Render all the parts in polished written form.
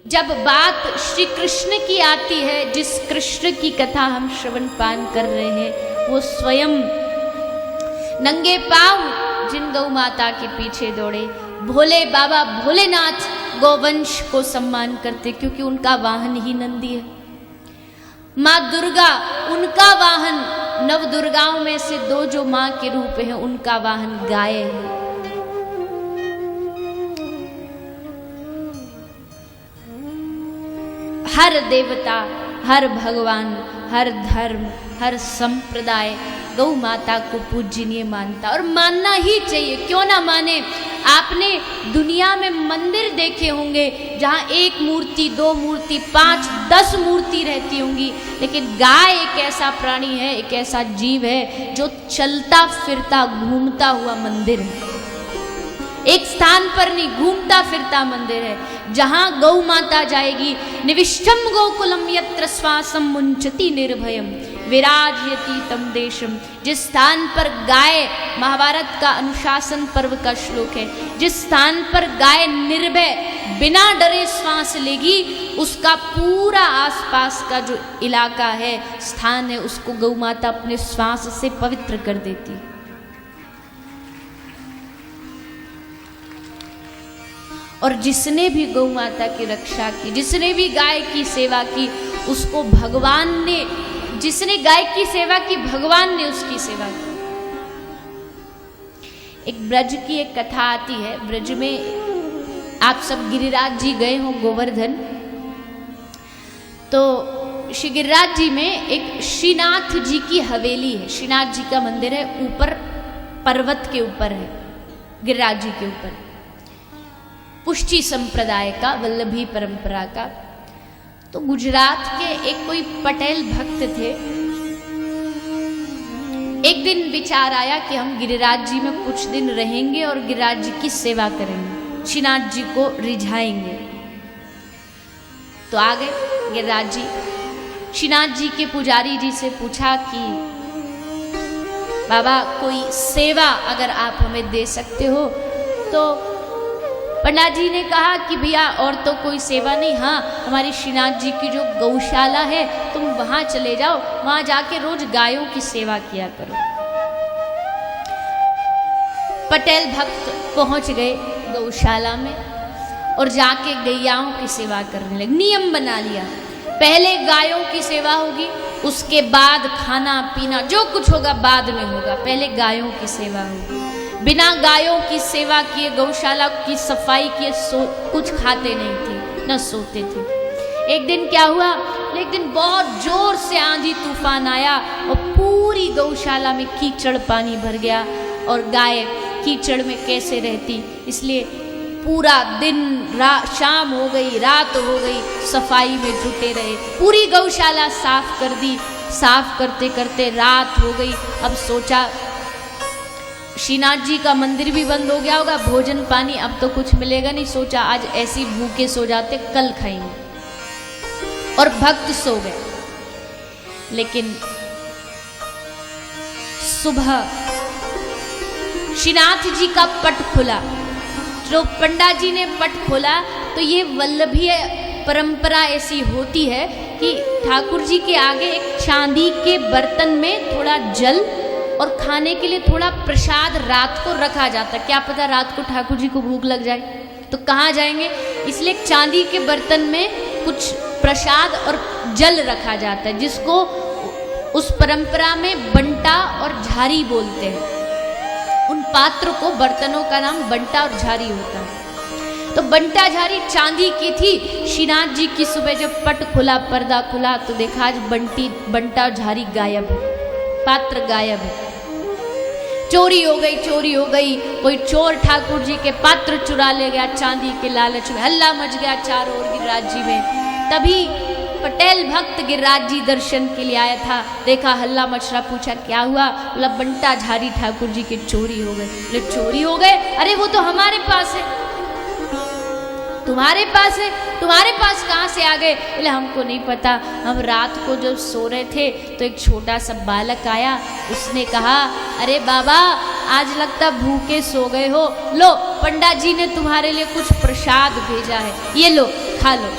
जब बात श्री कृष्ण की आती है, जिस कृष्ण की कथा हम श्रवण पान कर रहे हैं, वो स्वयं नंगे पांव जिन गौ माता के पीछे दौड़े, भोले बाबा भोलेनाथ गौवंश को सम्मान करते, क्योंकि उनका वाहन ही नंदी है। माँ दुर्गा, उनका वाहन, नव दुर्गाओं में से दो जो माँ के रूप हैं, उनका वाहन गाय है। हर देवता, हर भगवान, हर धर्म, हर संप्रदाय गौ माता को पूजनीय मानता, और मानना ही चाहिए। क्यों ना माने। आपने दुनिया में मंदिर देखे होंगे जहाँ एक मूर्ति, दो मूर्ति, 5, 10 मूर्ति रहती होंगी, लेकिन गाय एक ऐसा प्राणी है, एक ऐसा जीव है जो चलता फिरता घूमता हुआ मंदिर है। एक स्थान पर नहीं, घूमता फिरता मंदिर है। जहां गौ माता जाएगी, निविष्टम गोकुलम यत्र श्वासम मुंचति निर्भयम विराजयति तम देशम। जिस स्थान पर गाय, महाभारत का अनुशासन पर्व का श्लोक है, जिस स्थान पर गाय निर्भय बिना डरे श्वास लेगी, उसका पूरा आसपास का जो इलाका है, स्थान है, उसको गौ माता अपने श्वास से पवित्र कर देती है। और जिसने भी गौ माता की रक्षा की, जिसने भी गाय की सेवा की, उसको भगवान ने, जिसने गाय की सेवा की, भगवान ने उसकी सेवा की। एक ब्रज की एक कथा आती है। ब्रज में आप सब गिरिराज जी गए हो, गोवर्धन, तो श्री गिरिराज जी में एक श्रीनाथ जी की हवेली है। श्रीनाथ जी का मंदिर है, ऊपर पर्वत के ऊपर है, गिरिराज जी के ऊपर। पुष्टि संप्रदाय का, वल्लभी परंपरा का। तो गुजरात के एक कोई पटेल भक्त थे। एक दिन विचार आया कि हम गिरिराज जी में कुछ दिन रहेंगे और गिरिराज जी की सेवा करेंगे, श्रीनाथ जी को रिझाएंगे। तो आ गए गिरिराज जी। श्रीनाथ जी के पुजारी जी से पूछा कि बाबा कोई सेवा अगर आप हमें दे सकते हो। तो पंडित जी ने कहा कि भैया और तो कोई सेवा नहीं, हाँ हमारी श्रीनाथ जी की जो गौशाला है, तुम वहां चले जाओ, वहां जाके रोज गायों की सेवा किया करो। पटेल भक्त पहुंच गए गौशाला में और जाके गैयाओं की सेवा करने लगे। नियम बना लिया, पहले गायों की सेवा होगी, उसके बाद खाना पीना जो कुछ होगा बाद में होगा, पहले गायों की सेवा होगी। बिना गायों की सेवा किए, गौशाला की सफाई किए कुछ खाते नहीं थे, न सोते थे। एक दिन क्या हुआ, एक दिन बहुत जोर से आंधी तूफान आया और पूरी गौशाला में कीचड़ पानी भर गया, और गाय कीचड़ में कैसे रहती, इसलिए पूरा दिन शाम हो गई, रात हो गई, सफाई में जुटे रहे। पूरी गौशाला साफ कर दी। साफ करते करते रात हो गई। अब सोचा श्रीनाथ जी का मंदिर भी बंद हो गया होगा, भोजन पानी अब तो कुछ मिलेगा नहीं। सोचा आज ऐसी भूखे सो जाते, कल खाएंगे। और भक्त सो गए। लेकिन सुबह श्रीनाथ जी का पट खुला। जो पंडित जी ने पट खोला, तो ये वल्लभीय परंपरा ऐसी होती है कि ठाकुर जी के आगे एक चांदी के बर्तन में थोड़ा जल और खाने के लिए थोड़ा प्रसाद रात को रखा जाता है। क्या पता रात को ठाकुर जी को भूख लग जाए तो कहाँ जाएंगे, इसलिए चांदी के बर्तन में कुछ प्रसाद और जल रखा जाता है, जिसको उस परंपरा में बंटा और झारी बोलते हैं। उन पात्र को, बर्तनों का नाम बंटा और झारी होता है। तो बंटा झारी चांदी की थी। श्रीनाथ जी की सुबह जब पट खुला, पर्दा खुला, तो देखा आज बंटा और झारी गायब है, पात्र गायब है। चोरी हो गई, चोरी हो गई। कोई चोर ठाकुर जी के पात्र चुरा ले गया चांदी के लालच में। हल्ला मच गया चारों ओर गिरिराज जी में। तभी पटेल भक्त गिरिराज जी दर्शन के लिए आया था। देखा हल्ला मच रहा, पूछा क्या हुआ, बोला बंटा झारी ठाकुर जी के चोरी हो गए। बोले चोरी हो गए? अरे वो तो हमारे पास है। तुम्हारे पास है? तुम्हारे पास कहाँ से आ गए? बोले हमको नहीं पता, हम रात को जब सो रहे थे तो एक छोटा सा बालक आया, उसने कहा अरे बाबा आज लगता भूखे सो गए हो, लो पंडित जी ने तुम्हारे लिए कुछ प्रसाद भेजा है, ये लो खा लो।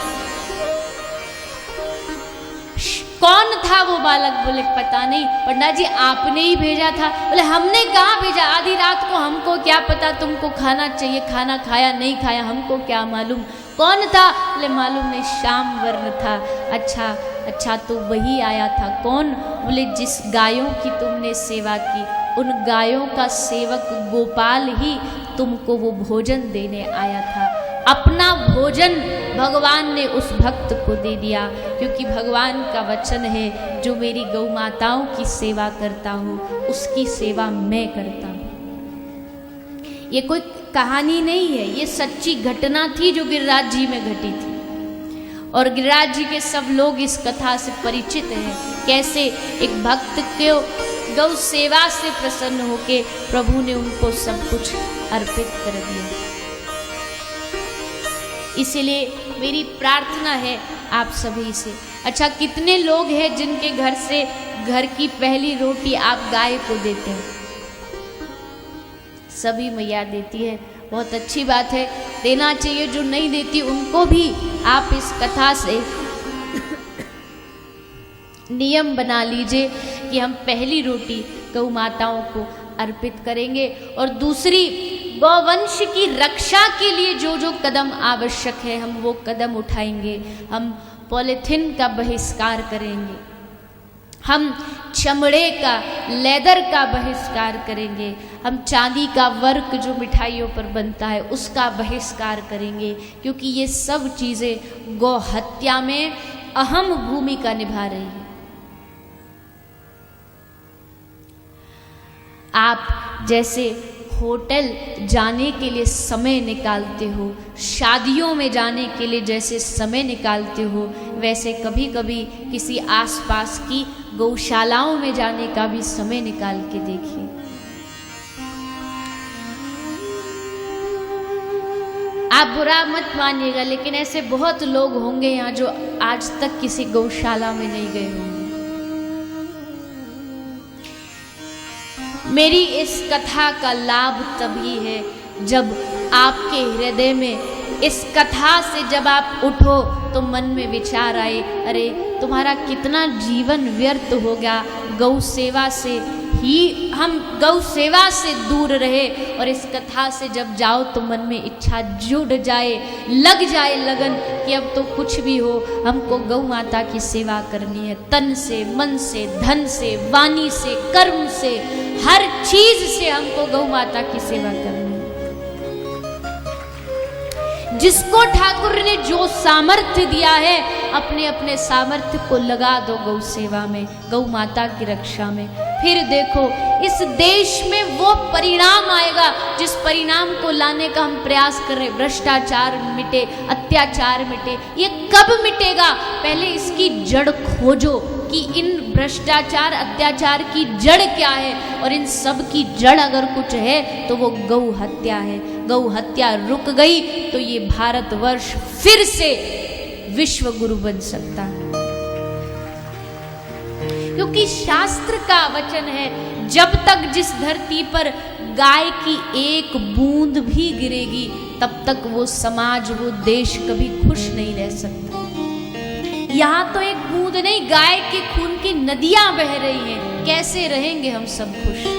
कौन था वो बालक? बोले पता नहीं पंडित जी, आपने ही भेजा था। बोले हमने कहाँ भेजा, आधी रात को हमको क्या पता तुमको खाना चाहिए, खाना खाया नहीं खाया हमको क्या मालूम। कौन था? बोले मालूम नहीं, श्याम वर्ण था। अच्छा तो वही आया था। कौन? बोले जिस गायों की तुमने सेवा की, उन गायों का सेवक गोपाल ही तुमको वो भोजन देने आया था। अपना भोजन भगवान ने उस भक्त को दे दिया, क्योंकि भगवान का वचन है, जो मेरी गौ माताओं की सेवा करता हो उसकी सेवा मैं करता हूँ। ये कोई कहानी नहीं है, ये सच्ची घटना थी जो गिरिराज जी में घटी थी। और गिरिराज जी के सब लोग इस कथा से परिचित हैं, कैसे एक भक्त को गौ सेवा से प्रसन्न होके प्रभु ने उनको सब कुछ अर्पित कर दिया। इसलिए मेरी प्रार्थना है आप सभी से, अच्छा कितने लोग हैं जिनके घर से घर की पहली रोटी आप गाय को देते हैं? सभी मैया देती है, बहुत अच्छी बात है, देना चाहिए। जो नहीं देती उनको भी आप इस कथा से नियम बना लीजिए कि हम पहली रोटी गौ माताओं को अर्पित करेंगे। और दूसरी, गौवंश की रक्षा के लिए जो जो कदम आवश्यक है हम वो कदम उठाएंगे। हम पॉलीथिन का बहिष्कार करेंगे, हम चमड़े का, लेदर का बहिष्कार करेंगे, हम चांदी का वर्क जो मिठाइयों पर बनता है उसका बहिष्कार करेंगे, क्योंकि ये सब चीज़ें गौ हत्या में अहम भूमिका निभा रही है। आप जैसे होटल जाने के लिए समय निकालते हो, शादियों में जाने के लिए जैसे समय निकालते हो, वैसे कभी कभी किसी आसपास की गौशालाओं में जाने का भी समय निकाल के देखिए। आप बुरा मत मानिएगा, लेकिन ऐसे बहुत लोग होंगे यहाँ जो आज तक किसी गौशाला में नहीं गए होंगे। मेरी इस कथा का लाभ तभी है जब आपके हृदय में इस कथा से जब आप उठो तो मन में विचार आए, अरे तुम्हारा कितना जीवन व्यर्थ हो गया, गौ सेवा से ही हम गौ सेवा से दूर रहे। और इस कथा से जब जाओ तो मन में इच्छा जुड़ जाए, लग जाए लगन कि अब तो कुछ भी हो हमको गौ माता की सेवा करनी है, तन से, मन से, धन से, वाणी से, कर्म से, हर चीज से हमको गौ माता की सेवा करनी है। जिसको ठाकुर ने जो सामर्थ्य दिया है, अपने अपने सामर्थ्य को लगा दो गौ सेवा में, गौ माता की रक्षा में। फिर देखो इस देश में वो परिणाम आएगा जिस परिणाम को लाने का हम प्रयास कर रहे। भ्रष्टाचार मिटे, अत्याचार मिटे, ये कब मिटेगा? पहले इसकी जड़ खोजो कि इन भ्रष्टाचार अत्याचार की जड़ क्या है, और इन सब की जड़ अगर कुछ है तो वो गौ हत्या है। गौ हत्या रुक गई तो ये भारतवर्ष फिर से विश्व गुरु बन सकता है, क्योंकि शास्त्र का वचन है, जब तक जिस धरती पर गाय की एक बूंद भी गिरेगी तब तक वो समाज, वो देश कभी खुश नहीं रह सकता। यहाँ तो एक बूंद नहीं, गाय के खून की नदियां बह रही हैं, कैसे रहेंगे हम सब खुश?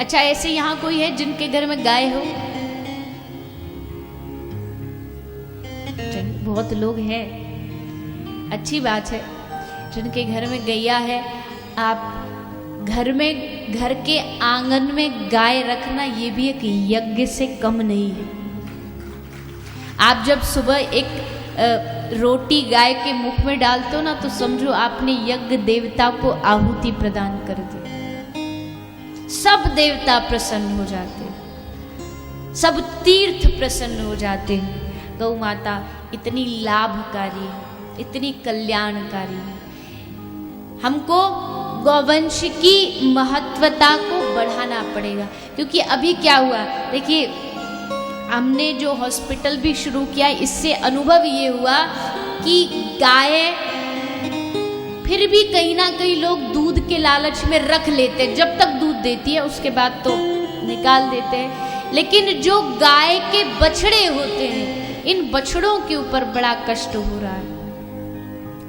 अच्छा, ऐसे यहाँ कोई है जिनके घर में गाय हो? बहुत लोग हैं, अच्छी बात है। जिनके घर में गैया है, आप घर में, घर के आंगन में गाय रखना ये भी एक यज्ञ से कम नहीं है। आप जब सुबह एक रोटी गाय के मुख में डालते हो ना, तो समझो आपने यज्ञ देवता को आहुति प्रदान कर दी। सब देवता प्रसन्न हो जाते, सब तीर्थ प्रसन्न हो जाते हैं। गौ माता इतनी लाभकारी है, इतनी कल्याणकारी है। हमको गौवंश की महत्वता को बढ़ाना पड़ेगा, क्योंकि अभी क्या हुआ, देखिए हमने जो हॉस्पिटल भी शुरू किया, इससे अनुभव ये हुआ कि गाय फिर भी कहीं ना कहीं लोग दूध के लालच में रख लेते हैं। जब तक दूध देती है उसके बाद तो निकाल देते हैं। लेकिन जो गाय के बछड़े होते हैं, इन बछड़ों के ऊपर बड़ा कष्ट हो रहा है।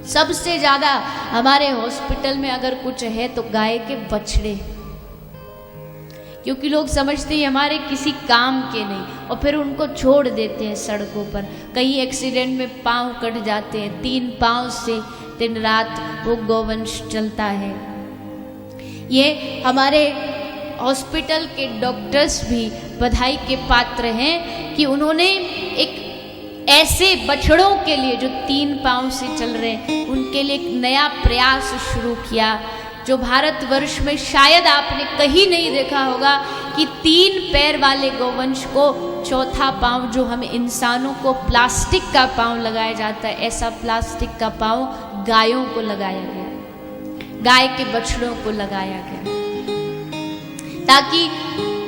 सबसे ज्यादा हमारे हॉस्पिटल में अगर कुछ है तो गाय के बछड़े, क्योंकि लोग समझते हैं हमारे किसी काम के नहीं और फिर उनको छोड़ देते हैं सड़कों पर। कहीं एक्सीडेंट में पांव कट जाते हैं, 3 पांव से दिन रात वो गौवंश चलता है। ये हमारे हॉस्पिटल के डॉक्टर्स भी बधाई के पात्र हैं कि उन्होंने एक ऐसे बछड़ों के लिए जो 3 पांव से चल रहे हैं उनके लिए एक नया प्रयास शुरू किया, जो भारतवर्ष में शायद आपने कहीं नहीं देखा होगा कि 3 पैर वाले गौवंश को 4था पांव, जो हम इंसानों को प्लास्टिक का पांव लगाया जाता है, ऐसा प्लास्टिक का पांव गायों को लगाया गया, गाय के बछड़ों को लगाया गया, ताकि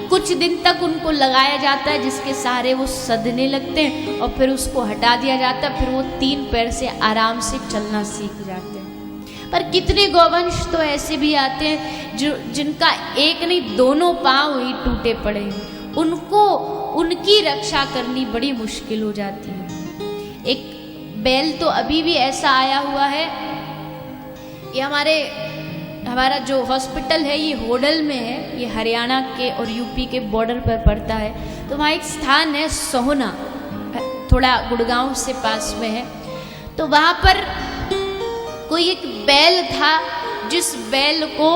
कुछ दिन तक उनको लगाया जाता है जिसके सहारे वो सदने लगते हैं और फिर उसको हटा दिया जाता है, फिर वो 3 पैर से आराम से चलना सीख जाते हैं। पर कितने गौवंश तो ऐसे भी आते हैं जो जिनका एक नहीं 2 पांव ही टूटे पड़े हैं, उनको उनकी रक्षा करनी बड़ी मुश्किल हो जाती है। एक बैल तो अभी भी ऐसा आया हुआ है, ये हमारा जो हॉस्पिटल है ये होडल में है, ये हरियाणा के और यूपी के बॉर्डर पर पड़ता है। तो वहाँ एक स्थान है सोहना, थोड़ा गुड़गांव से पास में है। तो वहाँ पर कोई एक बैल था, जिस बैल को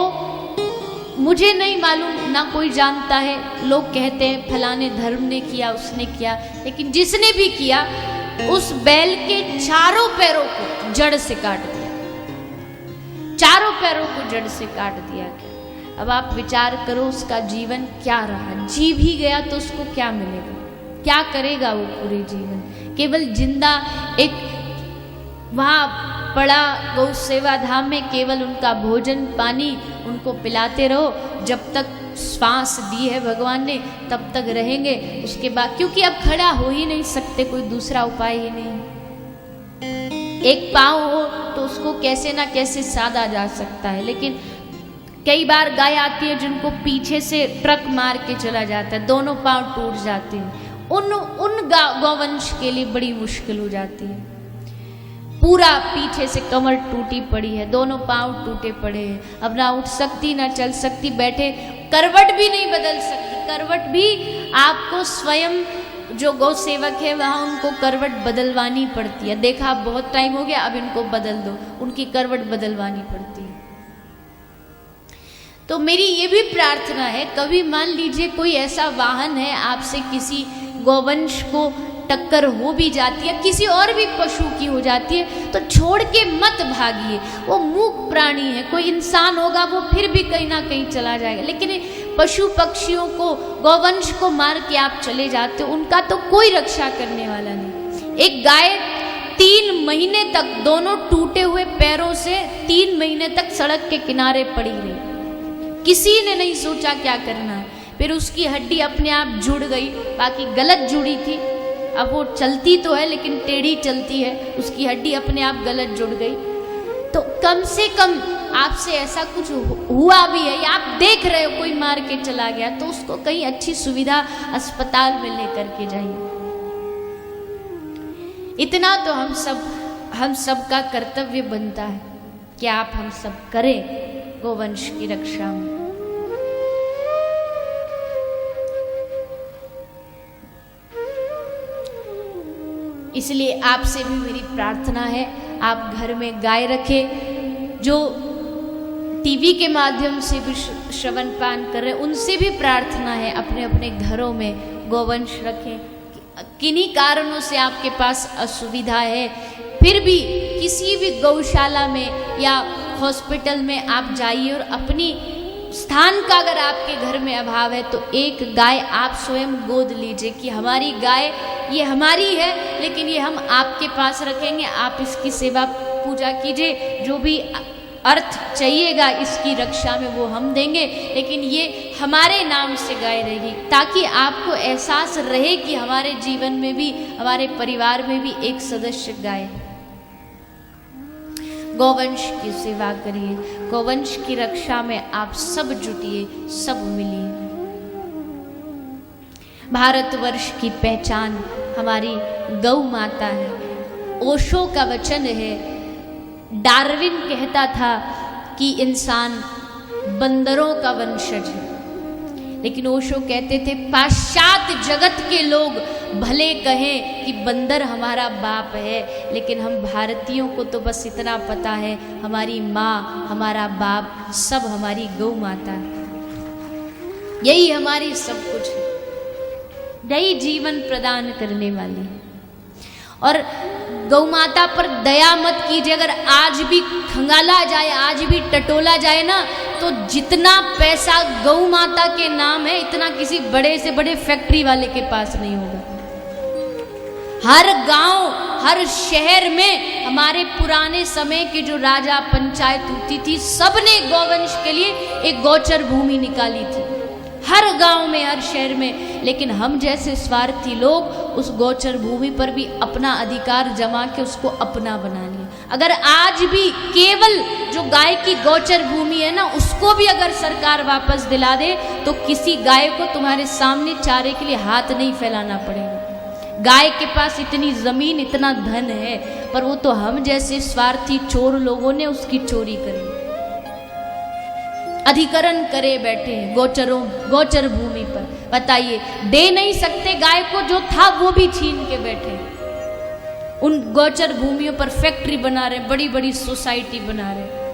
मुझे नहीं मालूम, ना कोई जानता है, लोग कहते हैं फलाने धर्म ने किया, उसने किया, लेकिन जिसने भी किया उस बैल के चारों पैरों को जड़ से काट दिया, चारों पैरों को जड़ से काट दिया गया। अब आप विचार करो उसका जीवन क्या रहा, जी भी गया तो उसको क्या मिलेगा, क्या करेगा वो पूरे जीवन? केवल जिंदा एक वहाँ पड़ा गौ सेवा धाम में, केवल उनका भोजन पानी उनको पिलाते रहो, जब तक श्वास दी है भगवान ने तब तक रहेंगे, उसके बाद क्योंकि अब खड़ा हो ही नहीं सकते, कोई दूसरा उपाय ही नहीं। एक पांव हो तो उसको कैसे ना कैसे साधा जा सकता है, लेकिन कई बार गाय आती है जिनको पीछे से ट्रक मार के चला जाता है, दोनों पांव टूट जाते हैं। उन गौवंश के लिए बड़ी मुश्किल हो जाती है। पूरा पीछे से कमर टूटी पड़ी है, दोनों पांव टूटे पड़े हैं, अब ना उठ सकती ना चल सकती, बैठे करवट भी नहीं बदल सकती, करवट भी आपको स्वयं जो गौ सेवक है वहाँ उनको करवट बदलवानी पड़ती है। देखा बहुत टाइम हो गया, अब इनको बदल दो, उनकी करवट बदलवानी पड़ती है। तो मेरी ये भी प्रार्थना है, कभी मान लीजिए कोई ऐसा वाहन है, आपसे किसी गौवंश को टक्कर हो भी जाती है, किसी और भी पशु की हो जाती है, तो छोड़ के मत भागिए। वो मूक प्राणी है, कोई इंसान होगा वो फिर भी कहीं ना कहीं चला जाएगा, लेकिन पशु पक्षियों को, गौवंश को मार के आप चले जाते हो, उनका तो कोई रक्षा करने वाला नहीं। एक गाय 3 महीने तक दोनों टूटे हुए पैरों से 3 महीने तक सड़क के किनारे पड़ी रही, किसी ने नहीं सोचा क्या करना है। फिर उसकी हड्डी अपने आप जुड़ गई, बाकी गलत जुड़ी थी, अब वो चलती तो है लेकिन टेढ़ी चलती है, उसकी हड्डी अपने आप गलत जुड़ गई। तो कम से कम आपसे ऐसा कुछ हुआ भी है या आप देख रहे हो कोई मार के चला गया, तो उसको कहीं अच्छी सुविधा अस्पताल में लेकर के जाइए। इतना तो हम सब का कर्तव्य बनता है कि आप हम सब करें गौवंश की रक्षा में। इसलिए आपसे भी मेरी प्रार्थना है, आप घर में गाय रखें। जो टीवी के माध्यम से भी श्रवण पान कर रहे हैं उनसे भी प्रार्थना है, अपने अपने घरों में गौवंश रखें। किन्हीं कारणों से आपके पास असुविधा है, फिर भी किसी भी गौशाला में या हॉस्पिटल में आप जाइए और अपनी स्थान का अगर आपके घर में अभाव है तो एक गाय आप स्वयं गोद लीजिए कि हमारी गाय ये हमारी है, लेकिन ये हम आपके पास रखेंगे, आप इसकी सेवा पूजा कीजिए, जो भी अर्थ चाहिएगा इसकी रक्षा में वो हम देंगे, लेकिन ये हमारे नाम से गाय रहेगी, ताकि आपको एहसास रहे कि हमारे जीवन में भी, हमारे परिवार में भी एक सदस्य गाय है। गौवंश की सेवा करिए, गौवंश की रक्षा में आप सब जुटिए, सब मिलिए। भारतवर्ष की पहचान हमारी गौ माता है। ओशो का वचन है, डार्विन कहता था कि इंसान बंदरों का वंशज है, लेकिन ओशो कहते थे पाश्चात्य जगत के लोग भले कहें कि बंदर हमारा बाप है, लेकिन हम भारतीयों को तो बस इतना पता है, हमारी माँ, हमारा बाप, सब हमारी गौ माता है। यही हमारी सब कुछ है, यही जीवन प्रदान करने वाली है। और गौ माता पर दया मत कीजिए। अगर आज भी खंगाला जाए, आज भी टटोला जाए ना, तो जितना पैसा गौ माता के नाम है, इतना किसी बड़े से बड़े फैक्ट्री वाले के पास नहीं होगा। हर गांव, हर शहर में हमारे पुराने समय के जो राजा पंचायत होती थी, सबने गौवंश के लिए एक गोचर भूमि निकाली थी, हर गांव में, हर शहर में। लेकिन हम जैसे स्वार्थी लोग उस गोचर भूमि पर भी अपना अधिकार जमा के उसको अपना बना लिया। अगर आज भी केवल जो गाय की गोचर भूमि है ना, उसको भी अगर सरकार वापस दिला दे, तो किसी गाय को तुम्हारे सामने चारे के लिए हाथ नहीं फैलाना पड़ेगा। गाय के पास इतनी जमीन, इतना धन है, पर वो तो हम जैसे स्वार्थी चोर लोगों ने उसकी चोरी करी, अधिकरण करे बैठे हैं गोचर भूमि पर। बताइए, दे नहीं सकते गाय को, जो था वो भी छीन के बैठे। उन गोचर भूमियों पर फैक्ट्री बना रहे, बड़ी बड़ी सोसाइटी बना रहे।